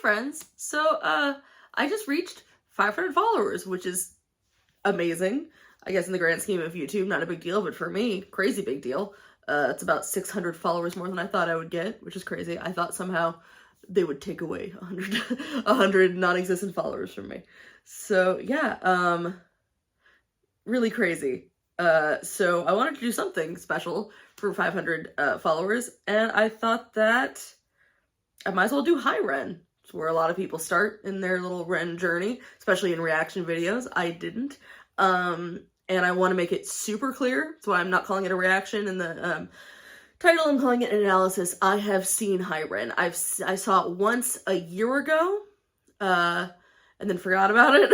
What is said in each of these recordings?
friends. So, I just reached 500 followers, which is amazing. I guess in the grand scheme of YouTube, not a big deal, but for me, crazy big deal. It's about 600 followers more than I thought I would get, which is crazy. I thought somehow they would take away 100 non-existent followers from me. So, yeah, really crazy. So I wanted to do something special for 500 followers, and I thought that I might as well do high Ren. It's where a lot of people start in their little Ren journey, especially in reaction videos. I didn't. And I want to make it super clear. That's why I'm not calling it a reaction in the title. I'm calling it an analysis. I have seen high Ren. I saw it once a year ago, and then forgot about it.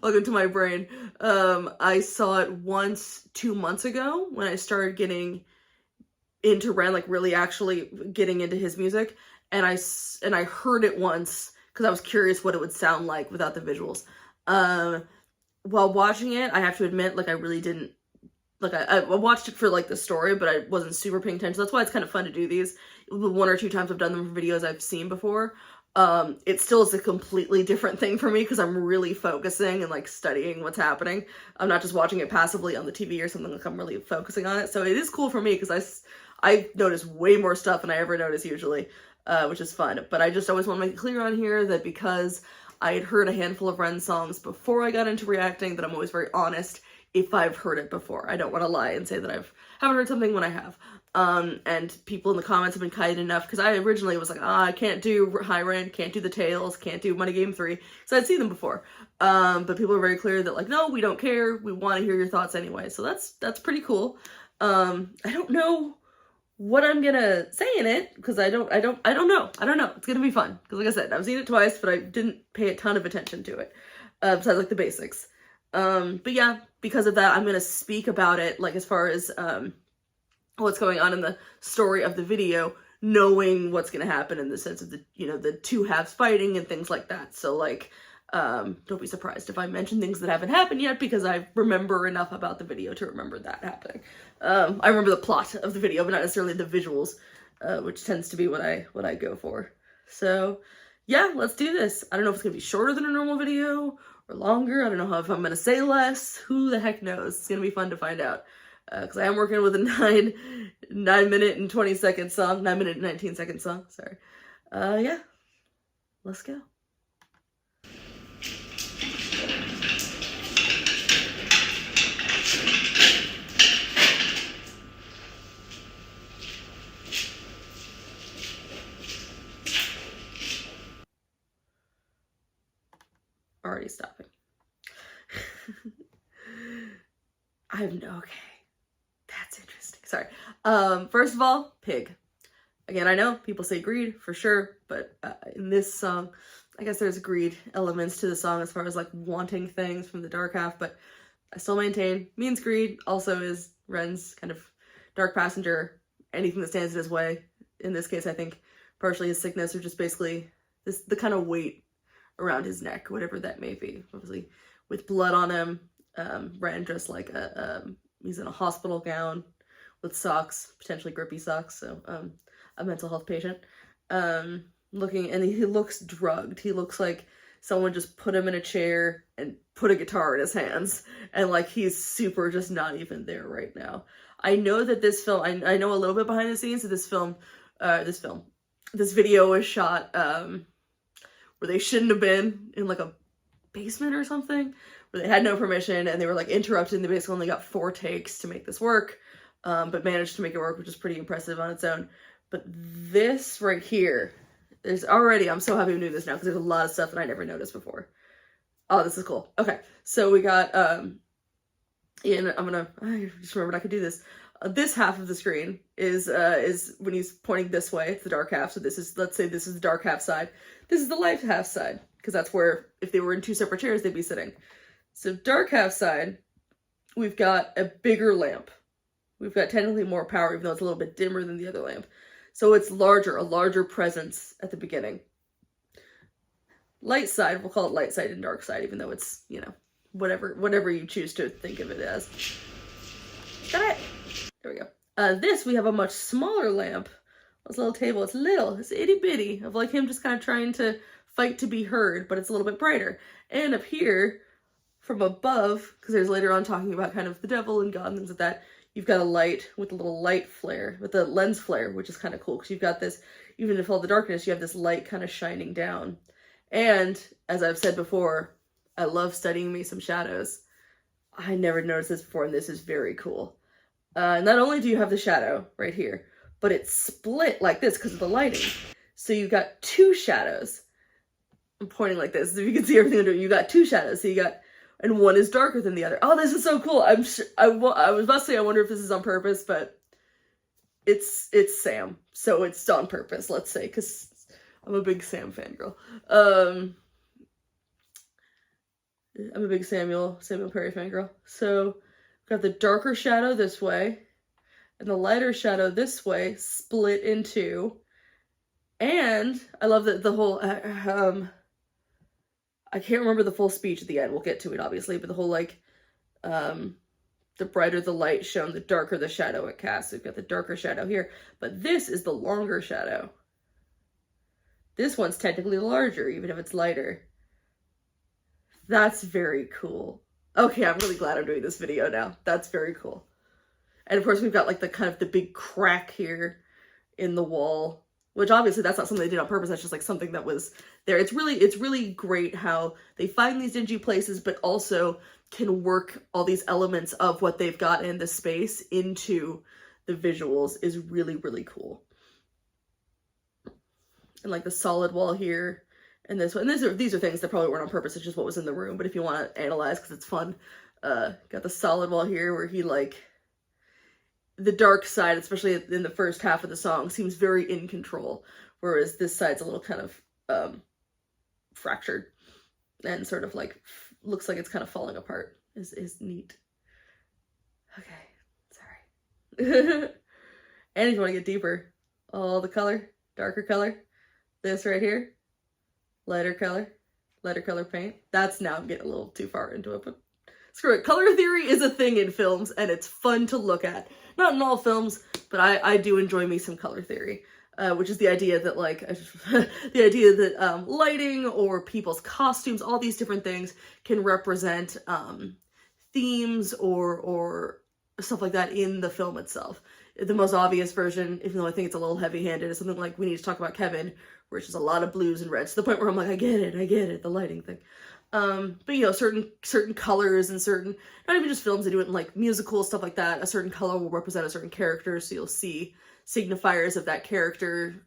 Welcome to my brain. I saw it once 2 months ago when I started getting into Ren, like really actually getting into his music, and I heard it once because I was curious what it would sound like without the visuals. While watching it, I have to admit, like, I really didn't, like, I watched it for, like, the story, but I wasn't super paying attention. That's why it's kind of fun to do these. The 1 or 2 times I've done them for videos I've seen before. It still is a completely different thing for me because I'm really focusing and, like, studying what's happening. I'm not just watching it passively on the TV or something, like, I'm really focusing on it. So it is cool for me because I notice way more stuff than I ever notice usually, which is fun. But I just always want to make it clear on here that because I had heard a handful of Ren songs before I got into reacting, that I'm always very honest if I've heard it before. I don't want to lie and say that I haven't heard something when I have. And people in the comments have been kind enough, because I originally was like, I can't do high Ren, can't do the Tales, can't do Money Game 3, so I'd seen them before. But people are very clear that, like, no, we don't care, we want to hear your thoughts anyway, so that's pretty cool. I don't know what I'm gonna say in it, because I don't know. It's gonna be fun, because like I said, I've seen it twice, but I didn't pay a ton of attention to it, besides like the basics. But yeah, because of that, I'm gonna speak about it, like, as far as what's going on in the story of the video, knowing what's gonna happen in the sense of the, you know, the 2 halves fighting and things like that. So, like, don't be surprised if I mention things that haven't happened yet, because I remember enough about the video to remember that happening. I remember the plot of the video, but not necessarily the visuals, which tends to be what I go for. So yeah, let's do this. I don't know if it's gonna be shorter than a normal video or longer. I don't know if I'm gonna say less. Who the heck knows? It's gonna be fun to find out. Because I am working with a 9 minute and 20 second song, 9 minute and 19 second song, sorry. Yeah, let's go. Already stopping. Okay. That's interesting. Sorry. First of all, pig. Again, I know people say greed for sure, but in this song, I guess there's greed elements to the song as far as like wanting things from the dark half, but I still maintain means greed. Also is Ren's kind of dark passenger, anything that stands in his way. In this case, I think partially his sickness, or just basically the kind of weight around his neck, whatever that may be. Obviously, with blood on him, Ren dressed like he's in a hospital gown with socks, potentially grippy socks, so a mental health patient. Looking, and he looks drugged. He looks like someone just put him in a chair and put a guitar in his hands, and like he's super just not even there right now. I know that this film, I know a little bit behind the scenes of this film, this video was shot where they shouldn't have been, in like a basement or something, where they had no permission and they were like interrupted, and they basically only got 4 takes to make this work, but managed to make it work, which is pretty impressive on its own. But this right here, there's already, I'm so happy we knew this now, because there's a lot of stuff that I never noticed before. Oh, this is cool. Okay, so we got, I just remembered I could do this. This half of the screen is when he's pointing this way, it's the dark half, so this is, let's say this is the dark half side. This is the light half side, because that's where, if they were in 2 separate chairs, they'd be sitting. So dark half side, we've got a bigger lamp. We've got technically more power, even though it's a little bit dimmer than the other lamp. So it's larger, a larger presence at the beginning. Light side, we'll call it light side and dark side, even though it's, you know, whatever you choose to think of it as. Got it. There we go. This, we have a much smaller lamp This little table. It's little. It's itty bitty. Of like him just kind of trying to fight to be heard, but it's a little bit brighter. And up here, from above, because there's later on talking about kind of the devil and God and things like that, you've got a light with a little light flare, with a lens flare, which is kind of cool, because you've got this, even if all the darkness, you have this light kind of shining down. And, as I've said before, I love studying me some shadows. I never noticed this before, and this is very cool. Not only do you have the shadow right here, but it's split like this because of the lighting. So you've got two shadows. I'm pointing like this, so you can see everything under it. You got two shadows, so you got, and one is darker than the other. Oh, this is so cool. I was about to say I wonder if this is on purpose, but it's Sam, so it's on purpose, let's say, because I'm a big Sam fangirl. I'm a big Samuel Perry fangirl. So got the darker shadow this way, and the lighter shadow this way, split in two. And I love that the whole, I can't remember the full speech at the end. We'll get to it, obviously, but the whole, like, the brighter the light shown, the darker the shadow it casts. We've got the darker shadow here, but this is the longer shadow. This one's technically larger, even if it's lighter. That's very cool. Okay, I'm really glad I'm doing this video now. That's very cool. And of course, we've got like the kind of the big crack here in the wall, which obviously that's not something they did on purpose. That's just like something that was there. It's really great how they find these dingy places, but also can work all these elements of what they've got in the space into the visuals is really, really cool. And like the solid wall here and this one. And these are things that probably weren't on purpose. It's just what was in the room. But if you want to analyze, because it's fun, got the solid wall here where he like, the dark side, especially in the first half of the song, seems very in control. Whereas this side's a little kind of fractured and sort of like looks like it's kind of falling apart. Is neat. Okay, sorry. And if you want to get deeper, all the color, darker color, this right here, lighter color paint. That's now I'm getting a little too far into it, but screw it. Color theory is a thing in films, and it's fun to look at. Not in all films, but I do enjoy me some color theory, which is the idea that like the idea that lighting or people's costumes, all these different things can represent themes or stuff like that in the film itself. The most obvious version, even though I think it's a little heavy-handed, is something like We Need to Talk About Kevin, where it's just a lot of blues and reds, to the point where I'm like, I get it, the lighting thing. But you know, certain colors and certain, not even just films, they do it in like musicals, stuff like that. A certain color will represent a certain character, so you'll see signifiers of that character,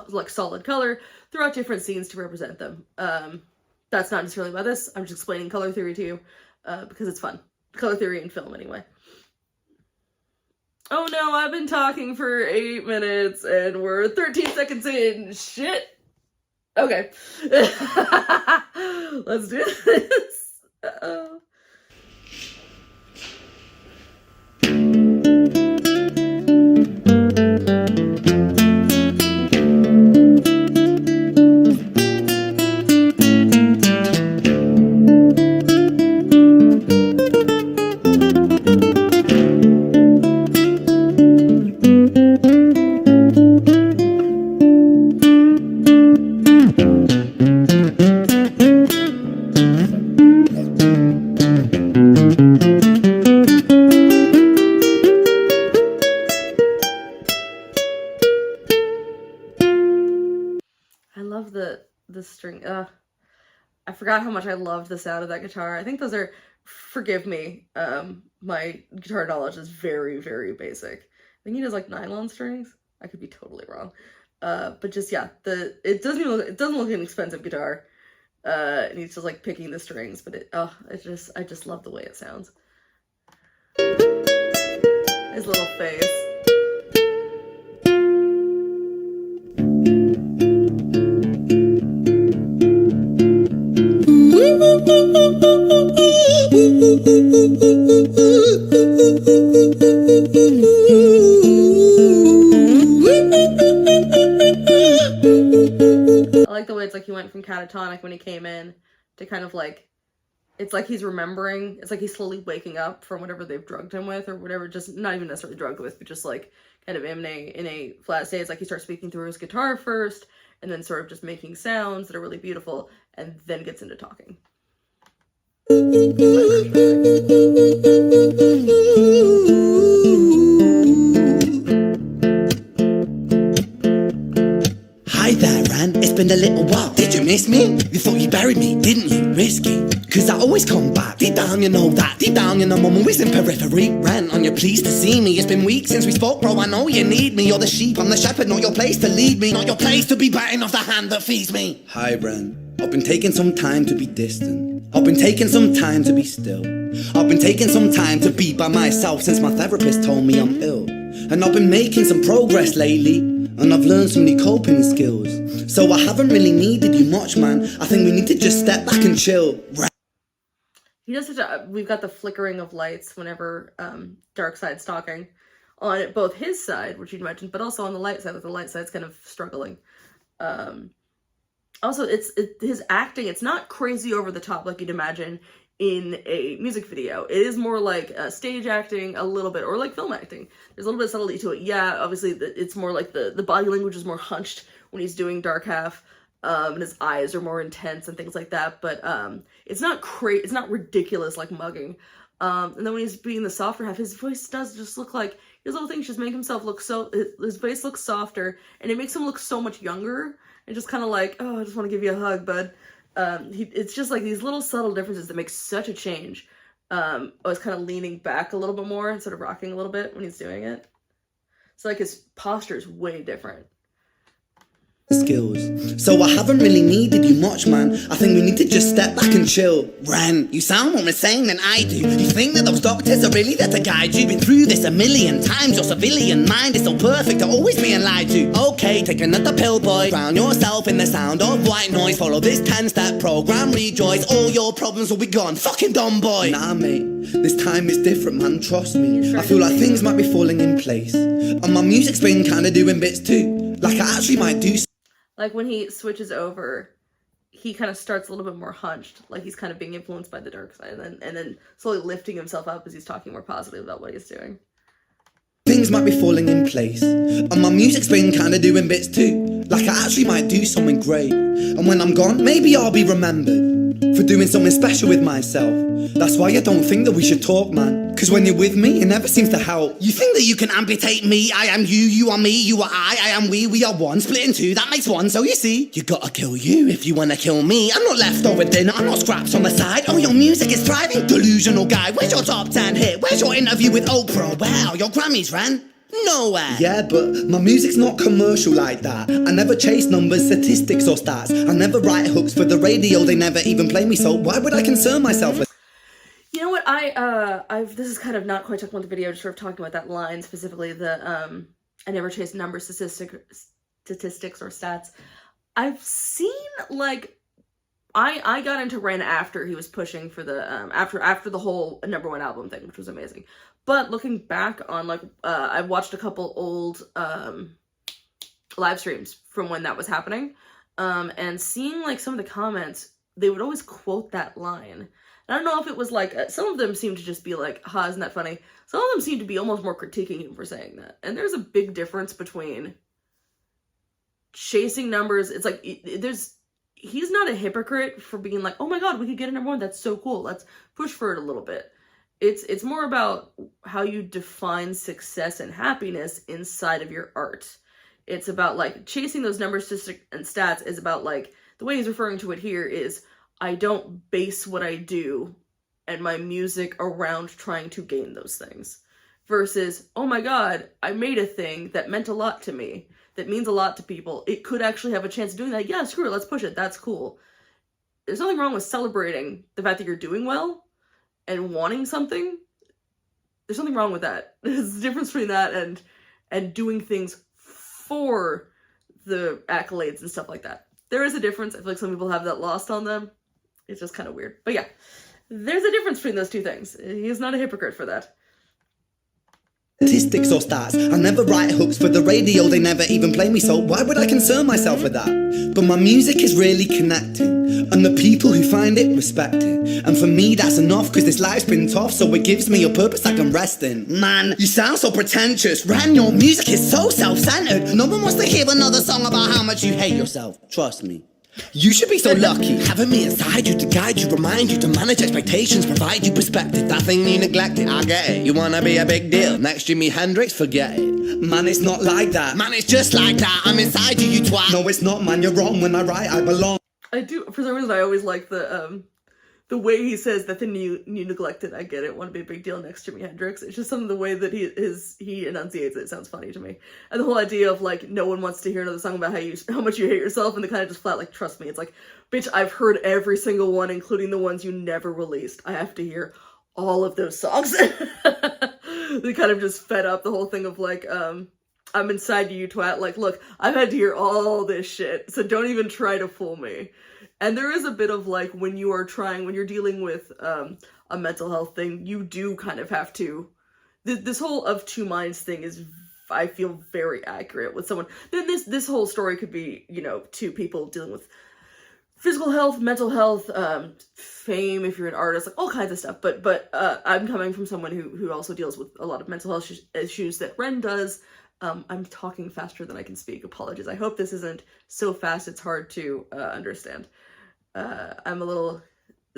like solid color, throughout different scenes to represent them. That's not necessarily about this. I'm just explaining color theory to you, because it's fun. Color theory in film, anyway. Oh no, I've been talking for 8 minutes and we're 13 seconds in. Shit. Okay. Let's do this. Uh-oh. The string, I forgot how much I loved the sound of that guitar. I think those are, forgive me, my guitar knowledge is very, very basic. I think he does like nylon strings. I could be totally wrong. But just, yeah, it doesn't look like an expensive guitar. And he's just like picking the strings, but I just love the way it sounds. His little face. I like the way it's like he went from catatonic when he came in to kind of like It's like he's remembering, it's like he's slowly waking up from whatever they've drugged him with or whatever, just not even necessarily drugged with, but just like kind of in a flat state. It's like he starts speaking through his guitar first and then sort of just making sounds that are really beautiful and then gets into talking. Hi there, Ran. It's been a little while. Did you miss me? You thought you buried me, didn't you? Risky. Cause I always come back. Deep down, you know that. Deep down, you know I'm always in periphery. Ran, on your pleased to see me. It's been weeks since we spoke, bro. I know you need me. You're the sheep, I'm the shepherd. Not your place to lead me. Not your place to be biting off the hand that feeds me. Hi, Ran. I've been taking some time to be distant. I've been taking some time to be still. I've been taking some time to be by myself since my therapist told me I'm ill. And I've been making some progress lately, and I've learned some new coping skills. So I haven't really needed you much, man. I think we need to just step back and chill. He does such a, we've got the flickering of lights whenever Darkseid's talking on both his side, which you mentioned, but also on the light side, with the light side's kind of struggling. Also, his acting, it's not crazy over the top like you'd imagine in a music video. It is more like stage acting a little bit, or like film acting. There's a little bit of subtlety to it. Yeah, obviously it's more like the body language is more hunched when he's doing Dark Half, and his eyes are more intense and things like that, but it's not it's not ridiculous like mugging. And then when he's being the softer half, his voice does just look like, his little things just make himself look so, his face looks softer, and it makes him look so much younger, and just kind of like, oh, I just want to give you a hug, bud. It's just like these little subtle differences that make such a change. I was kind of leaning back a little bit more and sort of rocking a little bit when he's doing it. So like his posture is way different. Skills. So I haven't really needed you much, man. I think we need to just step back and chill. Ren, you sound more insane than I do. You think that those doctors are really there to guide you? Been through this a million times. Your civilian mind is so perfect to always being lied to. Okay, take another pill, boy. Drown yourself in the sound of white noise. Follow this 10-step program, rejoice. All your problems will be gone. Fucking dumb boy. Nah, mate. This time is different, man. Trust me. I feel like things might be falling in place. And my music's been kinda doing bits too. Like I actually might do. Like when he switches over, he kind of starts a little bit more hunched, like he's kind of being influenced by the dark side, and then slowly lifting himself up as he's talking more positive about what he's doing. Things might be falling in place, and my music's been kinda doing bits too. Like I actually might do something great, and when I'm gone, maybe I'll be remembered for doing something special with myself. That's why I don't think that we should talk, man. Cause when you're with me, it never seems to help. You think that you can amputate me? I am you, you are me, you are I am we are one. Split in two, that makes one. So you see, you gotta kill you if you wanna kill me. I'm not leftover dinner, I'm not scraps on the side. Oh, your music is thriving, delusional guy. Where's your top 10 hit? Where's your interview with Oprah? Wow, your Grammys ran nowhere. Yeah, but my music's not commercial like that. I never chase numbers, statistics or stats. I never write hooks for the radio, they never even play me. So why would I concern myself with? You know what, this is kind of not quite talking about the video, just sort of talking about that line specifically, the, I never chase numbers, statistics or stats. I've seen, like, I got into Ren after he was pushing for the, after the whole #1 album thing, which was amazing. But looking back on, like, I watched a couple old, live streams from when that was happening, and seeing, like, some of the comments, they would always quote that line. I don't know if it was like, some of them seemed to just be like, ha, isn't that funny? Some of them seemed to be almost more critiquing him for saying that. And there's a big difference between chasing numbers. It's like, he's not a hypocrite for being like, oh my god, we could get a #1, that's so cool, let's push for it a little bit. It's more about how you define success and happiness inside of your art. It's about, like, chasing those numbers and stats is about, like, the way he's referring to it here is, I don't base what I do and my music around trying to gain those things. Versus, oh my god, I made a thing that meant a lot to me, that means a lot to people. It could actually have a chance of doing that. Yeah, screw it, let's push it. That's cool. There's nothing wrong with celebrating the fact that you're doing well and wanting something. There's something wrong with that. There's a difference between that and doing things for the accolades and stuff like that. There is a difference. I feel like some people have that lost on them. It's just kind of weird. But yeah, there's a difference between those two things. He's not a hypocrite for that. statistics or stats. I never write hooks for the radio, they never even play me, so why would I concern myself with that? But my music is really connecting, and the people who find it respect it. And for me that's enough, cause this life's been tough, so it gives me a purpose I can rest in. Man, you sound so pretentious, Ren, your music is so self-centered. No one wants to hear another song about how much you hate yourself, trust me. You should be so lucky, having me inside you to guide you, remind you to manage expectations, provide you perspective. That thing you neglected, I get it. You wanna be a big deal, next Jimi Hendrix, forget it. Man, it's not like that. Man, it's just like that. I'm inside you, you twat. No, it's not, man, you're wrong. When I write, I belong. I do, for some reason, I always like the way he says that thing you neglected, I get it, want to be a big deal next to Jimi Hendrix. It's just some of the way that he enunciates it sounds funny to me. And the whole idea of, like, no one wants to hear another song about how much you hate yourself, and the kind of just flat, like, trust me. It's like, bitch, I've heard every single one, including the ones you never released. I have to hear all of those songs. They kind of just fed up the whole thing of, like, I'm inside you twat. Like, look, I've had to hear all this shit, so don't even try to fool me. And there is a bit of, like, when you're dealing with a mental health thing, you do kind of have to, this whole of two minds thing is, I feel, very accurate with someone. Then this whole story could be, you know, two people dealing with physical health, mental health, fame, if you're an artist, like all kinds of stuff. But I'm coming from someone who also deals with a lot of mental health issues that Ren does. I'm talking faster than I can speak. Apologies. I hope this isn't so fast it's hard to understand. I'm a little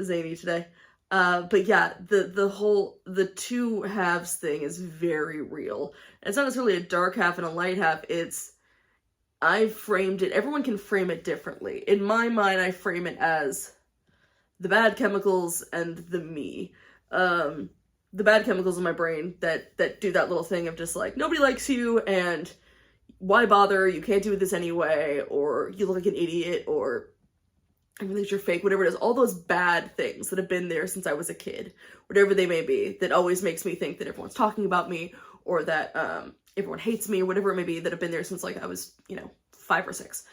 zany today. But yeah, the two halves thing is very real. And it's not necessarily a dark half and a light half. I framed it, everyone can frame it differently. In my mind, I frame it as the bad chemicals and the me. The bad chemicals in my brain that do that little thing of just like, nobody likes you, and why bother, you can't do this anyway, or you look like an idiot, or I realize you're fake, whatever it is, all those bad things that have been there since I was a kid, whatever they may be, that always makes me think that everyone's talking about me, or that everyone hates me, or whatever it may be, that have been there since, like, I was, 5 or 6.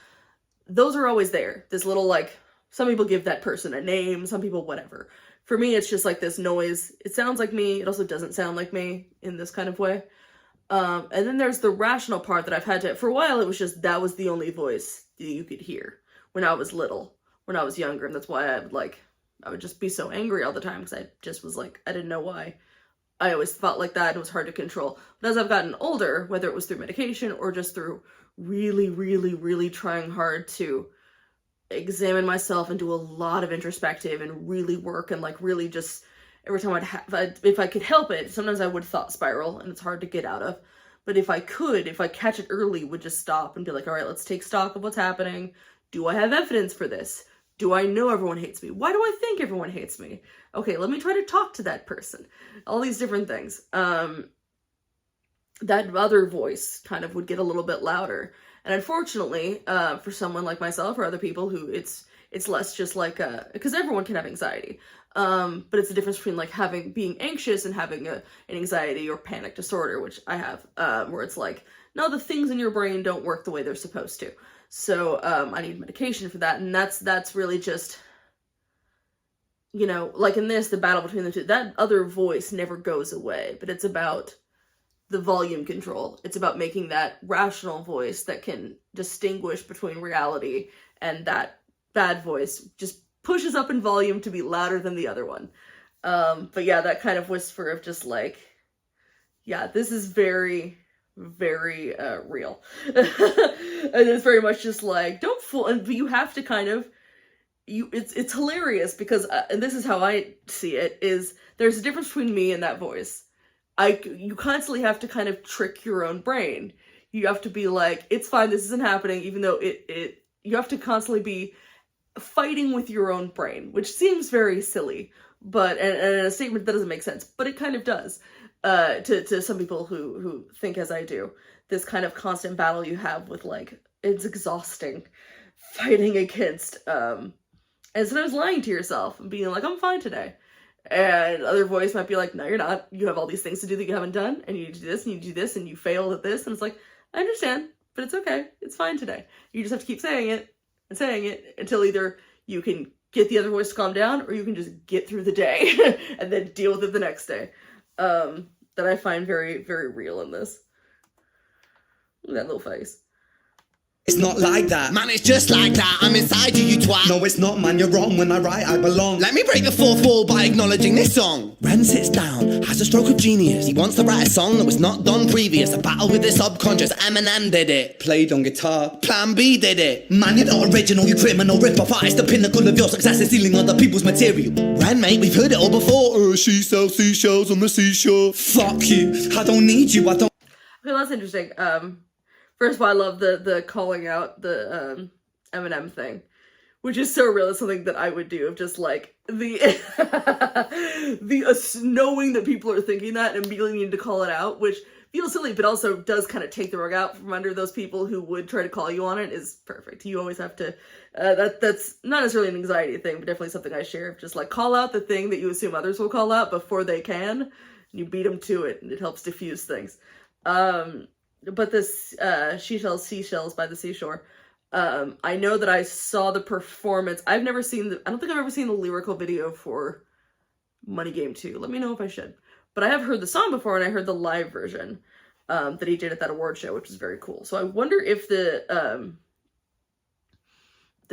Those are always there. This little, like, some people give that person a name, some people whatever. For me, it's just like this noise. It sounds like me, it also doesn't sound like me in this kind of way. And then there's the rational part that I've had to, for a while, it was just, that was the only voice that you could hear when I was little. When I was younger, and that's why I would just be so angry all the time, because I just was like, I didn't know why. I always felt like that, and it was hard to control. But as I've gotten older, whether it was through medication or just through really, really, really trying hard to examine myself and do a lot of introspective and really work and like really just, every time if I could help it, sometimes I would thought spiral, and it's hard to get out of. But if I catch it early, would just stop and be like, all right, let's take stock of what's happening. Do I have evidence for this? Do I know everyone hates me? Why do I think everyone hates me? Okay, let me try to talk to that person. All these different things. That other voice kind of would get a little bit louder. And unfortunately, for someone like myself or other people who it's less just like, because everyone can have anxiety. But it's the difference between like being anxious and having an anxiety or panic disorder, which I have, where it's like, no, the things in your brain don't work the way they're supposed to. So, I need medication for that, and that's really just, like in this, the battle between the two, that other voice never goes away, but it's about the volume control. It's about making that rational voice that can distinguish between reality, and that bad voice just pushes up in volume to be louder than the other one. But yeah, that kind of whisper of just like, yeah, this is very, very real. And it's very much just like, don't fool, but you have to kind of, it's hilarious because, and this is how I see it, is there's a difference between me and that voice. You constantly have to kind of trick your own brain. You have to be like, it's fine, this isn't happening, even though you have to constantly be fighting with your own brain, which seems very silly, but, and a statement that doesn't make sense, but it kind of does. To some people who think as I do, this kind of constant battle you have with, like, it's exhausting, fighting against, and sometimes lying to yourself and being like, I'm fine today. And other voice might be like, no, you're not. You have all these things to do that you haven't done, and you need to do this, and you do this, and you failed at this, and it's like, I understand, but it's okay. It's fine today. You just have to keep saying it and saying it until either you can get the other voice to calm down, or you can just get through the day and then deal with it the next day. that I find very, very real in this. Look at that little face. It's not like that. Man, it's just like that. I'm inside you, you twat. No, it's not, man. You're wrong. When I write, I belong. Let me break the fourth wall by acknowledging this song. Ren sits down, has a stroke of genius. He wants to write a song that was not done previous. A battle with the subconscious. Eminem did it. Played on guitar. Plan B did it. Man, you're not original. You criminal rip-off artist. The pinnacle of your success is stealing other people's material. Ren, mate, we've heard it all before. She sells seashells on the seashore. Fuck you. I don't need you. I don't. Okay, that's interesting. First of all, I love the calling out the Eminem thing, which is so real. It's something that I would do, of just like the knowing that people are thinking that and immediately needing to call it out, which feels silly, but also does kind of take the rug out from under those people who would try to call you on it, is perfect. You always have to, that's not necessarily an anxiety thing, but definitely something I share. Just like call out the thing that you assume others will call out before they can, and you beat them to it, and it helps diffuse things. But this She Sells Seashells by the Seashore, I know that I saw the performance. I don't think I've ever seen the lyrical video for Money Game 2. Let me know if I should. But I have heard the song before, and I heard the live version that he did at that award show, which is very cool. So I wonder if the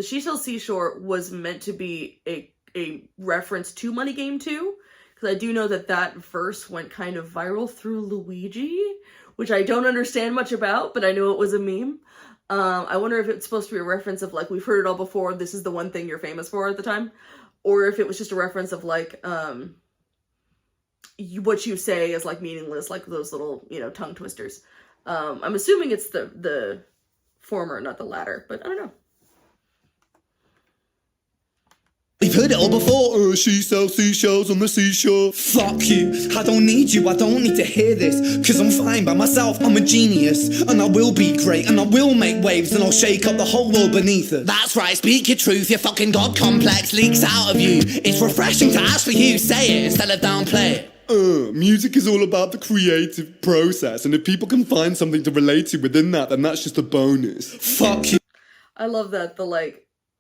She Sells Seashore was meant to be a reference to Money Game 2, because I do know that verse went kind of viral through Luigi, which I don't understand much about, but I know it was a meme. I wonder if it's supposed to be a reference of, like, we've heard it all before, this is the one thing you're famous for at the time, or if it was just a reference of, like, what you say is, like, meaningless, like those little, tongue twisters. I'm assuming it's the former, not the latter, but I don't know. We've heard it all before. She sells seashells on the seashore. Fuck you. I don't need you. I don't need to hear this. Cause I'm fine by myself. I'm a genius. And I will be great. And I will make waves. And I'll shake up the whole world beneath it. That's right. Speak your truth. Your fucking God complex leaks out of you. It's refreshing to actually hear you say it instead of downplay it. Music is all about the creative process. And if people can find something to relate to within that, then that's just a bonus. Fuck you. I love that.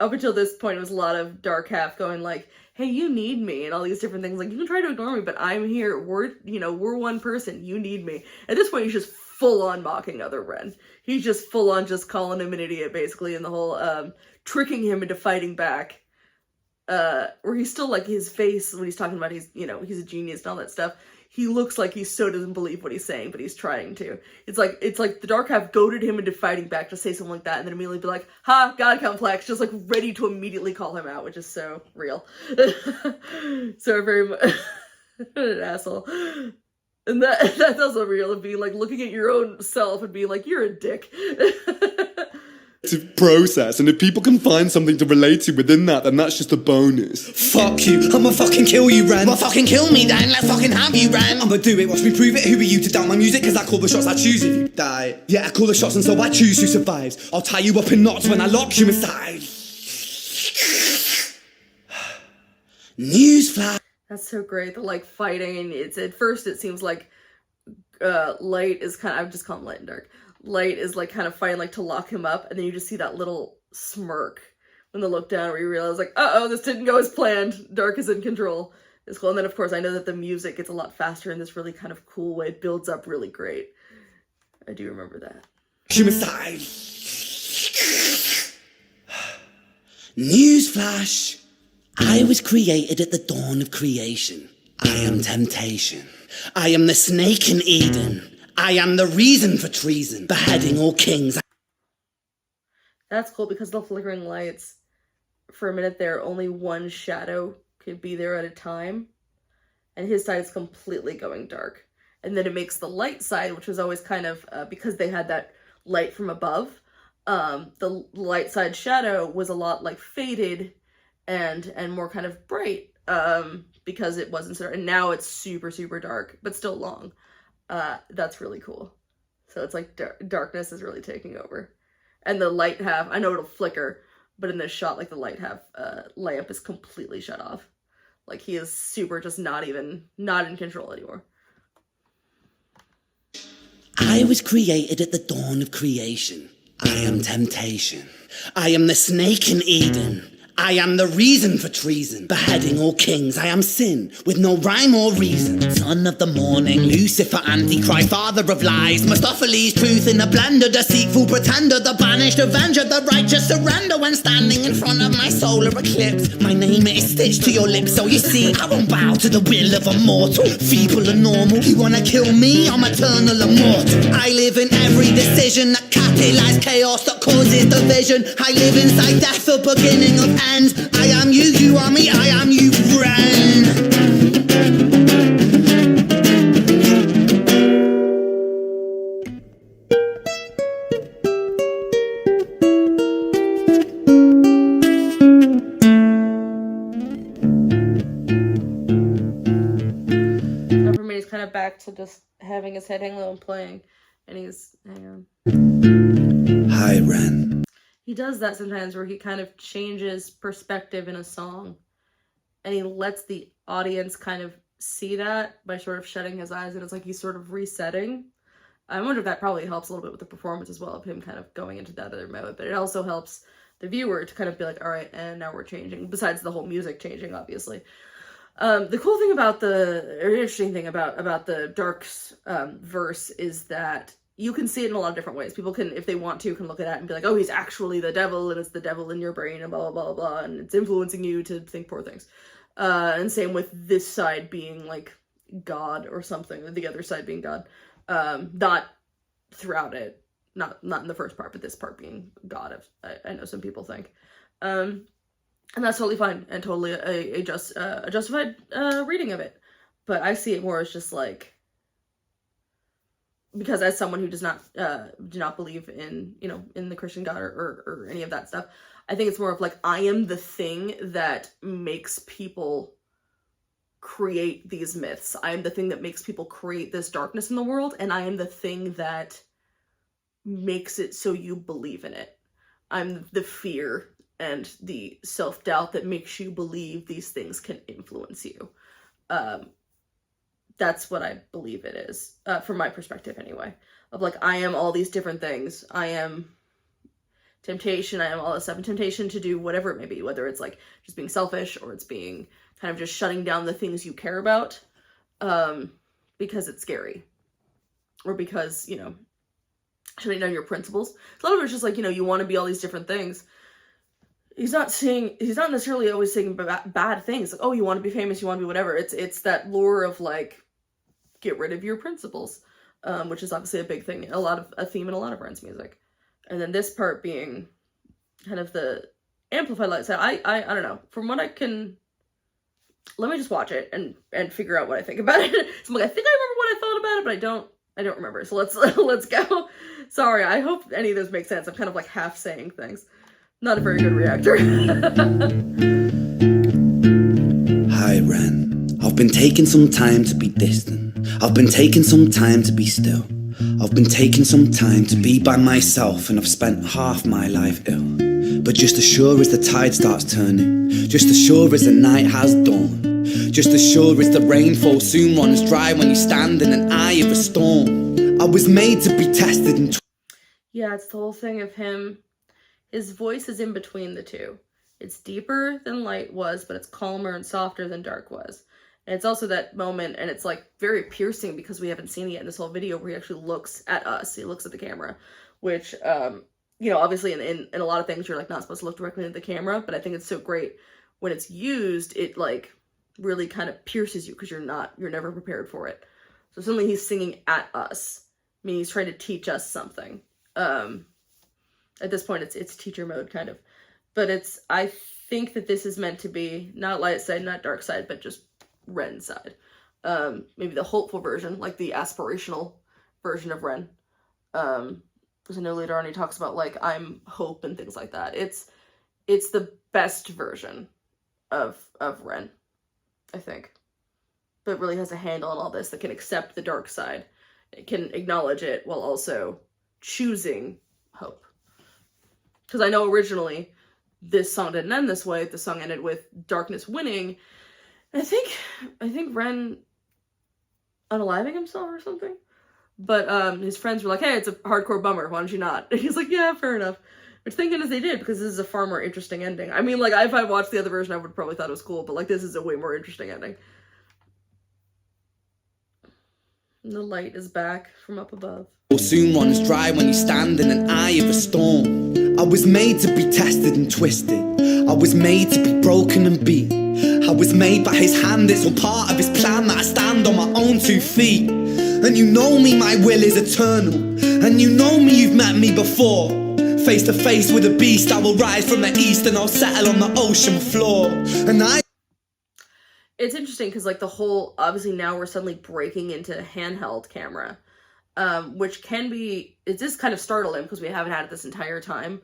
Up until this point, it was a lot of Dark Half going like, hey, you need me, and all these different things. Like, you can try to ignore me, but I'm here. We're one person. You need me. At this point, he's just full-on mocking other Ren. He's just full-on just calling him an idiot, basically, and the whole tricking him into fighting back. Where he's still, like, his face, when he's talking about he's a genius and all that stuff, he looks like he so doesn't believe what he's saying, but he's trying to. It's like the Dark Half goaded him into fighting back to say something like that, and then immediately be like, ha, God complex, just like ready to immediately call him out, which is so real. So very much an asshole. And that's also real, of being like looking at your own self and being like, you're a dick. Process, and if people can find something to relate to within that, then that's just a bonus. Fuck you, I'ma fucking kill you, Ren. Well, fucking kill me then, let's fucking have you, Ren. I'ma do it, watch me prove it. Who are you to doubt my music? Cause I call the shots, I choose if you die. Yeah, I call the shots, and so I choose who survives. I'll tie you up in knots when I lock you inside. Newsflash. That's so great, the like fighting. It's at first it seems like Light is kind of, I would just call him Light and Dark. Light is like kind of fighting like to lock him up, and then you just see that little smirk when they look down, where you realize like, uh-oh, this didn't go as planned. Dark is in control. It's cool. And then of course I know that the music gets a lot faster in this really kind of cool way. It builds up really great. I do remember that. Human side. Newsflash. I was created at the dawn of creation. I am temptation. I am the snake in Eden. I am the reason for treason, beheading all kings. That's cool, because the flickering lights, for a minute there, only one shadow could be there at a time. And his side is completely going dark. And then it makes the light side, which was always kind of, because they had that light from above, the light side shadow was a lot like faded and more kind of bright, because it wasn't so, and now it's super, super dark, but still long. That's really cool. So it's like darkness is really taking over. And the light half, I know it'll flicker, but in this shot, like the light half lamp is completely shut off. Like he is super just not in control anymore. I was created at the dawn of creation. I am temptation. I am the snake in Eden. I am the reason for treason, beheading all kings. I am sin, with no rhyme or reason. Son of the morning, Lucifer, Antichrist, father of lies. Mephistopheles, truth in a blender, deceitful pretender, the banished avenger, the righteous surrender. When standing in front of my solar eclipse, my name is stitched to your lips. So you see, I won't bow to the will of a mortal, feeble and normal. You wanna kill me? I'm eternal immortal. I live in every decision that catalyzes chaos, that causes division. I live inside death, the beginning of ends. I am you, you are me, I am you, friend. And for me, he's kind of back to just having his head hang low and playing. And he's, hang on. Hi, Ren. He does that sometimes where he kind of changes perspective in a song. And he lets the audience kind of see that by sort of shutting his eyes. And it's like he's sort of resetting. I wonder if that probably helps a little bit with the performance as well, of him kind of going into that other mode. But it also helps the viewer to kind of be like, all right, and now we're changing. Besides the whole music changing, obviously. The cool thing about or interesting thing about the Dark's verse is that you can see it in a lot of different ways. People can, if they want to, can look at that and be like, oh, he's actually the devil, and it's the devil in your brain, and blah, blah, blah, blah, and it's influencing you to think poor things. And same with this side being, like, God or something, or the other side being God. Not throughout it. Not in the first part, but this part being God, I know some people think. And that's totally fine, and totally a justified reading of it. But I see it more as just, like, because as someone who does not do not believe in, you know, in the Christian God or any of that stuff, I think it's more of like, I am the thing that makes people create these myths. I am the thing that makes people create this darkness in the world, and I am the thing that makes it so you believe in it. I'm the fear and the self-doubt that makes you believe these things can influence you. That's what I believe it is, from my perspective anyway. Of like, I am all these different things. I am temptation, I am all this stuff. And temptation to do whatever it may be, whether it's like just being selfish, or it's being kind of just shutting down the things you care about, because it's scary. Or because, you know, shutting down your principles. A lot of it's just like, you know, you want to be all these different things. He's not necessarily always saying bad things. Like, oh, you want to be famous, you want to be whatever. It's that lure of like, get rid of your principles, which is obviously a big thing, a theme in a lot of Ren's music. And then this part being kind of the amplified light side. I don't know. From what I can, let me just watch it and figure out what I think about it. So I'm like, I think I remember what I thought about it, but I don't remember. So let's go. Sorry, I hope any of this makes sense. I'm kind of like half saying things. Not a very good reactor. Hi, Ren. I've been taking some time to be distant. I've been taking some time to be still. I've been taking some time to be by myself, and I've spent half my life ill. But just as sure as the tide starts turning, just as sure as the night has dawned, just as sure as the rainfall soon runs dry when you stand in an eye of a storm, I was made to be tested and yeah, it's the whole thing of him. His voice is in between the two. It's deeper than Light was, but it's calmer and softer than Dark was. And it's also that moment, and it's like very piercing because we haven't seen it yet in this whole video, where he actually looks at us. He looks at the camera, which, you know, obviously in a lot of things you're like not supposed to look directly at the camera, but I think it's so great when it's used, it like really kind of pierces you because you're never prepared for it. So suddenly he's singing at us. I mean, he's trying to teach us something. At this point it's teacher mode kind of, but I think that this is meant to be not light side, not dark side, but just Ren side. Maybe the hopeful version, like the aspirational version of Ren. Because I know later on he talks about like, I'm hope and things like that. It's the best version of Ren, I think. But really has a handle on all this, that can accept the dark side. It can acknowledge it while also choosing hope. Because I know originally this song didn't end this way. The song ended with darkness winning. I think Ren unaliving himself or something. But his friends were like, hey, it's a hardcore bummer. Why don't you not? And he's like, yeah, fair enough. Which thank goodness they did, because this is a far more interesting ending. I mean, like, if I watched the other version, I would probably thought it was cool, but, like, this is a way more interesting ending. And the light is back from up above. Soon runs dry when you stand in an eye of a storm. I was made to be tested and twisted. I was made to be broken and beat. I was made by his hand, it's all part of his plan that I stand on my own 2 feet. And you know me, my will is eternal. And you know me, you've met me before. Face to face with a beast, I will rise from the east and I'll settle on the ocean floor. And it's interesting because, like, the whole, obviously now we're suddenly breaking into handheld camera, which can be, it just kind of startled him because we haven't had it this entire time.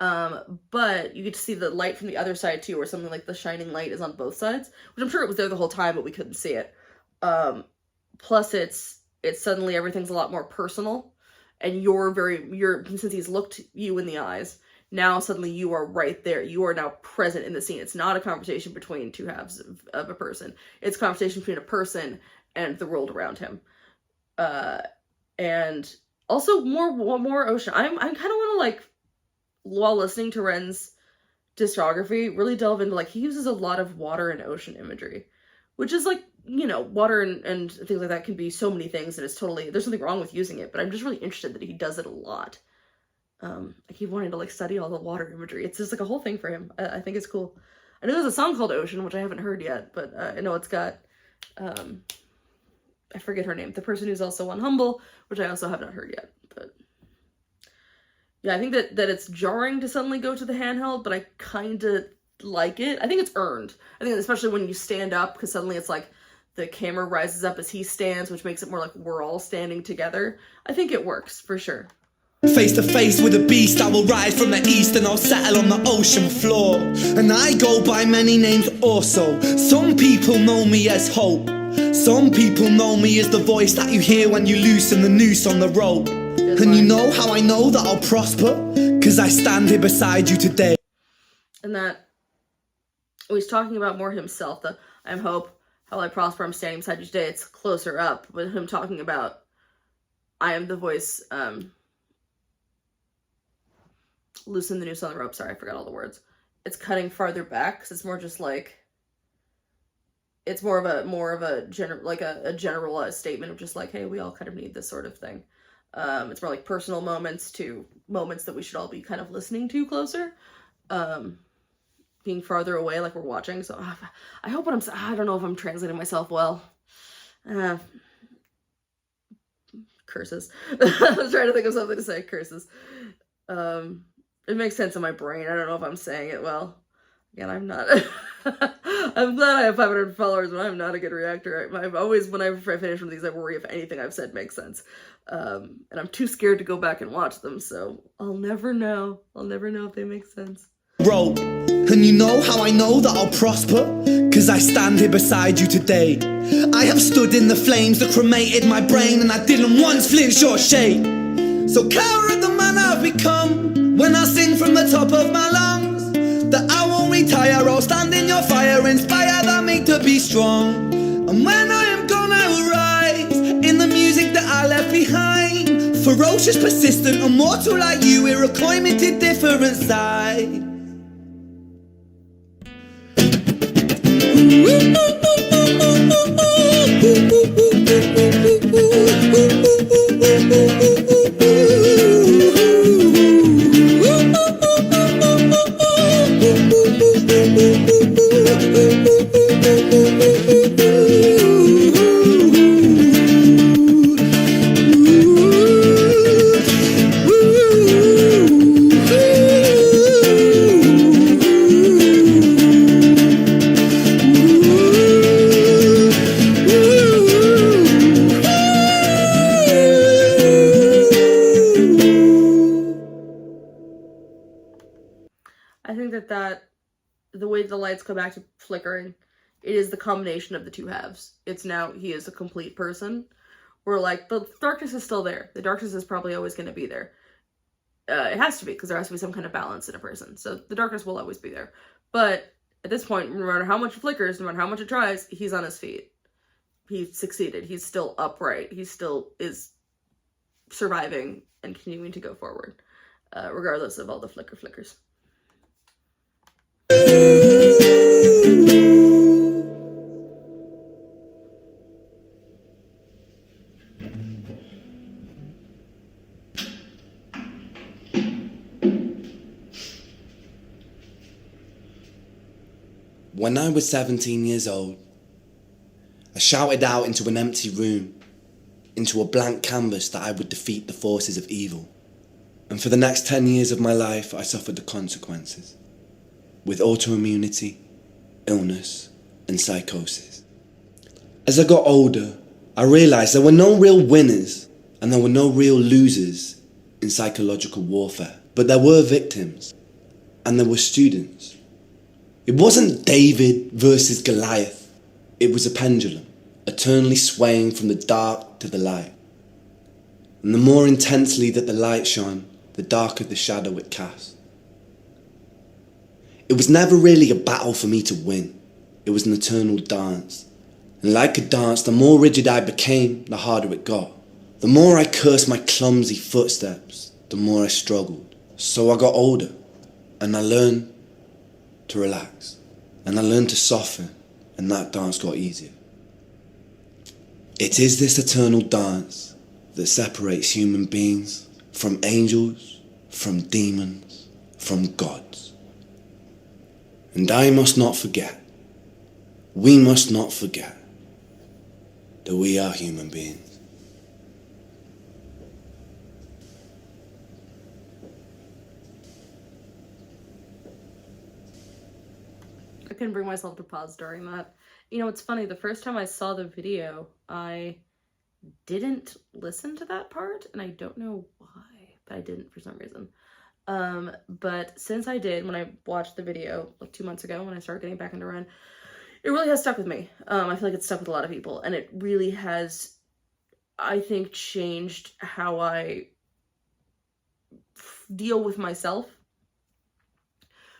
But you get to see the light from the other side too, where something like the shining light is on both sides, which I'm sure it was there the whole time, but we couldn't see it. Plus it's suddenly everything's a lot more personal, and since he's looked you in the eyes, now suddenly you are right there. You are now present in the scene. It's not a conversation between two halves of a person. It's a conversation between a person and the world around him. And also more ocean. I kind of want to, like, while listening to Ren's discography, really delve into, like, he uses a lot of water and ocean imagery, which is, like, you know, water and things like that can be so many things, and it's totally, there's nothing wrong with using it, but I'm just really interested that he does it a lot. I keep wanting to, like, study all the water imagery. It's just, like, a whole thing for him. I think it's cool. I know there's a song called Ocean, which I haven't heard yet, but I know it's got, I forget her name, the person who's also on Humble, which I also have not heard yet, but yeah, I think that it's jarring to suddenly go to the handheld, but I kind of like it. I think it's earned. I think especially when you stand up, because suddenly it's like the camera rises up as he stands, which makes it more like we're all standing together. I think it works, for sure. Face to face with a beast, I will rise from the east and I'll settle on the ocean floor. And I go by many names also. Some people know me as Hope. Some people know me as the voice that you hear when you loosen the noose on the rope. And you know how I know that I'll prosper? Cause I stand here beside you today. And that, he's talking about more himself. The I'm Hope, how will I prosper, I'm standing beside you today. It's closer up with him talking about I am the voice, loosen the noose on the rope. Sorry, I forgot all the words. It's cutting farther back, because it's more just like, it's more of a generalized statement of just like, hey, we all kind of need this sort of thing. It's more like personal moments to moments that we should all be kind of listening to closer, being farther away, like we're watching. So I hope I don't know if I'm translating myself well. Curses. I was trying to think of something to say. Curses. It makes sense in my brain. I don't know if I'm saying it well. Again, I'm not. I'm glad I have 500 followers, but I'm not a good reactor. I've always, whenever I finish one of these, I worry if anything I've said makes sense. And I'm too scared to go back and watch them, so I'll never know. I'll never know if they make sense. Rope. And you know how I know that I'll prosper? Cause I stand here beside you today. I have stood in the flames that cremated my brain, and I didn't once flinch or shake. So cower the man I've become when I sing from the top of my lungs, that I won't retire, I'll stand in your fire, inspire that me to be strong. And when I am gone I will rise in the music that I left behind. Ferocious, persistent, immortal like you, we're climbing to different sides. I think that the way the lights come back to flickering, it is the combination of the two halves. It's now, he is a complete person. We're like, the darkness is still there. The darkness is probably always going to be there. It has to be, because there has to be some kind of balance in a person. So the darkness will always be there. But at this point, no matter how much it flickers, no matter how much it tries, he's on his feet. He succeeded. He's still upright. He still is surviving and continuing to go forward. regardless of all the flickers. When I was 17 years old, I shouted out into an empty room, into a blank canvas, that I would defeat the forces of evil. And for the next 10 years of my life, I suffered the consequences, with autoimmunity, illness, and psychosis. As I got older, I realized there were no real winners and there were no real losers in psychological warfare, but there were victims and there were students. It wasn't David versus Goliath. It was a pendulum, eternally swaying from the dark to the light. And the more intensely that the light shone, the darker the shadow it cast. It was never really a battle for me to win. It was an eternal dance. And like a dance, the more rigid I became, the harder it got. The more I cursed my clumsy footsteps, the more I struggled. So I got older, and I learned to relax, and I learned to soften, and that dance got easier. It is this eternal dance that separates human beings from angels, from demons, from gods. And I must not forget, we must not forget, that we are human beings. I couldn't bring myself to pause during that. You know, it's funny, the first time I saw the video, I didn't listen to that part, and I don't know why, but I didn't for some reason. But since I did, when I watched the video like 2 months ago, when I started getting back into Ren, it really has stuck with me. I feel like it's stuck with a lot of people, and it really has, I think, changed how I deal with myself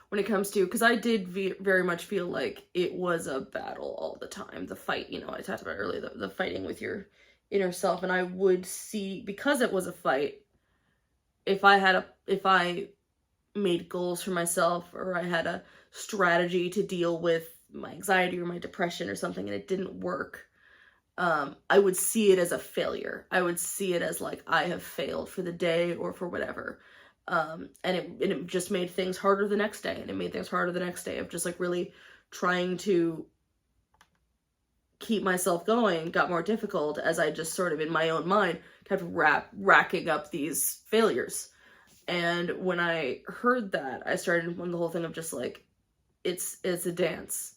when it comes to, because I did very much feel like it was a battle all the time. The fight, you know, I talked about earlier, the fighting with your inner self, and I would see, because it was a fight, if I made goals for myself, or I had a strategy to deal with my anxiety or my depression or something, and it didn't work, I would see it as a failure. I would see it as like, I have failed for the day or for whatever. And it just made things harder the next day, and it made things harder the next day of just like really trying to keep myself going got more difficult as I just sort of in my own mind kept racking up these failures. And when I heard that, I started on the whole thing of just like, it's a dance.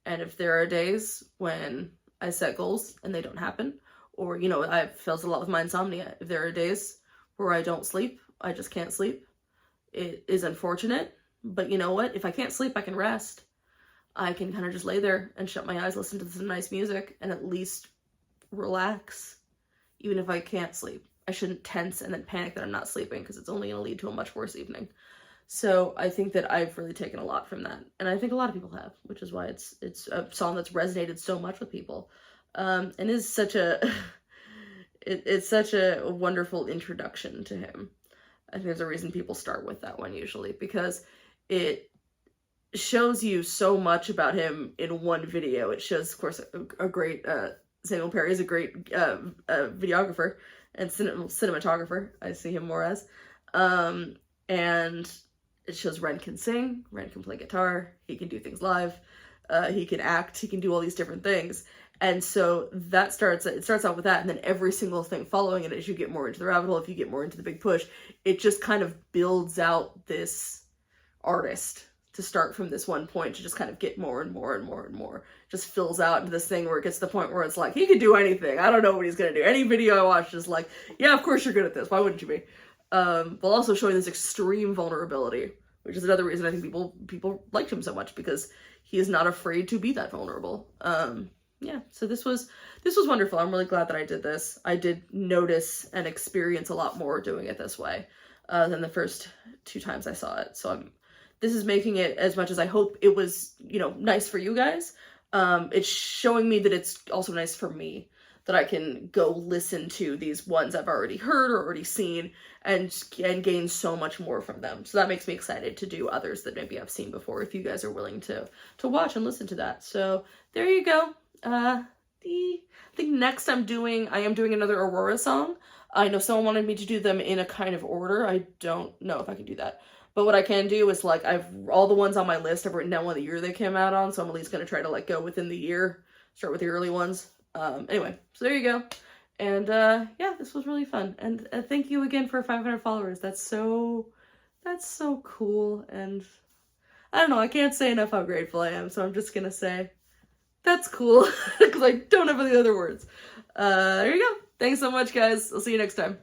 And if there are days when I set goals and they don't happen, or, you know, I've felt a lot with my insomnia. If there are days where I don't sleep, I just can't sleep. It is unfortunate, but you know what? If I can't sleep, I can rest. I can kind of just lay there and shut my eyes, listen to some nice music, and at least relax. Even if I can't sleep, I shouldn't tense and then panic that I'm not sleeping, because it's only going to lead to a much worse evening. So I think that I've really taken a lot from that, and I think a lot of people have, which is why it's a song that's resonated so much with people, and is such a it's such a wonderful introduction to him. I think there's a reason people start with that one usually, because it shows you so much about him in one video. It shows, of course, a great Samuel Perry is a great videographer and cinematographer. I see him more as, and it shows Ren can sing, Ren can play guitar, he can do things live, he can act, he can do all these different things. And so it starts out with that, and then every single thing following it, as you get more into the rabbit hole, if you get more into the big push, it just kind of builds out this artist to start from this one point to just kind of get more and more and more and more. Just fills out into this thing where it gets to the point where it's like, he could do anything. I don't know what he's gonna do. Any video I watch is like, yeah, of course you're good at this. Why wouldn't you be? But also showing this extreme vulnerability, which is another reason I think people liked him so much, because he is not afraid to be that vulnerable. Yeah, so this was wonderful. I'm really glad that I did this. I did notice and experience a lot more doing it this way than the first 2 times I saw it. So this is making it, as much as I hope it was, you know, nice for you guys, it's showing me that it's also nice for me. that I can go listen to these ones I've already heard or already seen and gain so much more from them. So that makes me excited to do others that maybe I've seen before, if you guys are willing to watch and listen to that. So there you go. I think next I am doing another Aurora song. I know someone wanted me to do them in a kind of order. I don't know if I can do that. But what I can do is, like, all the ones on my list, I've written down what the year they came out on, so I'm at least going to try to, like, go within the year, start with the early ones. Anyway, so there you go. And, yeah, this was really fun. And thank you again for 500 followers. That's so cool. And I don't know, I can't say enough how grateful I am, so I'm just going to say, that's cool, because I don't have any other words. There you go. Thanks so much, guys. I'll see you next time.